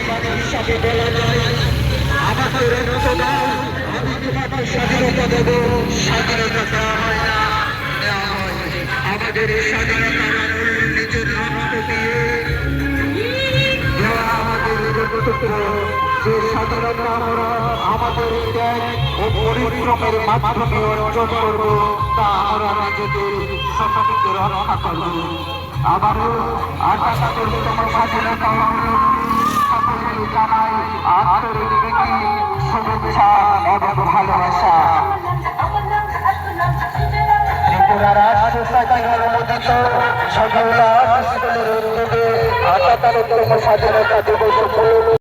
মানুষকে বলা যায় আমাদের রক্তদান আমি তোমাকে স্বাধীনতা দেব। স্বাধীনতা দেওয়া হয় না, দেওয়া হয় আমাদের স্বাধীনতা নিজের রক্ত দিয়ে দেওয়া আমাদের রক্তপুত্র। যে স্বাধীনতা আমরা আমাদের ত্যাগ ও পরিশ্রমের মাধ্যমে অর্জন করব, তা আমরা নিজেদের সশক্ত রক্ষা করব। আবারও ৭৮তম স্বাধীনতা সকলকে জানাই আন্তরিক প্রীতি, শুভেচ্ছা এবং ভালোবাসা। ত্রিপুরা রাষ্ট্র সরকার অনুমোদিত সজলা স্কুলের উদ্যোগে ৭৮তম স্বাধীনতা দিবস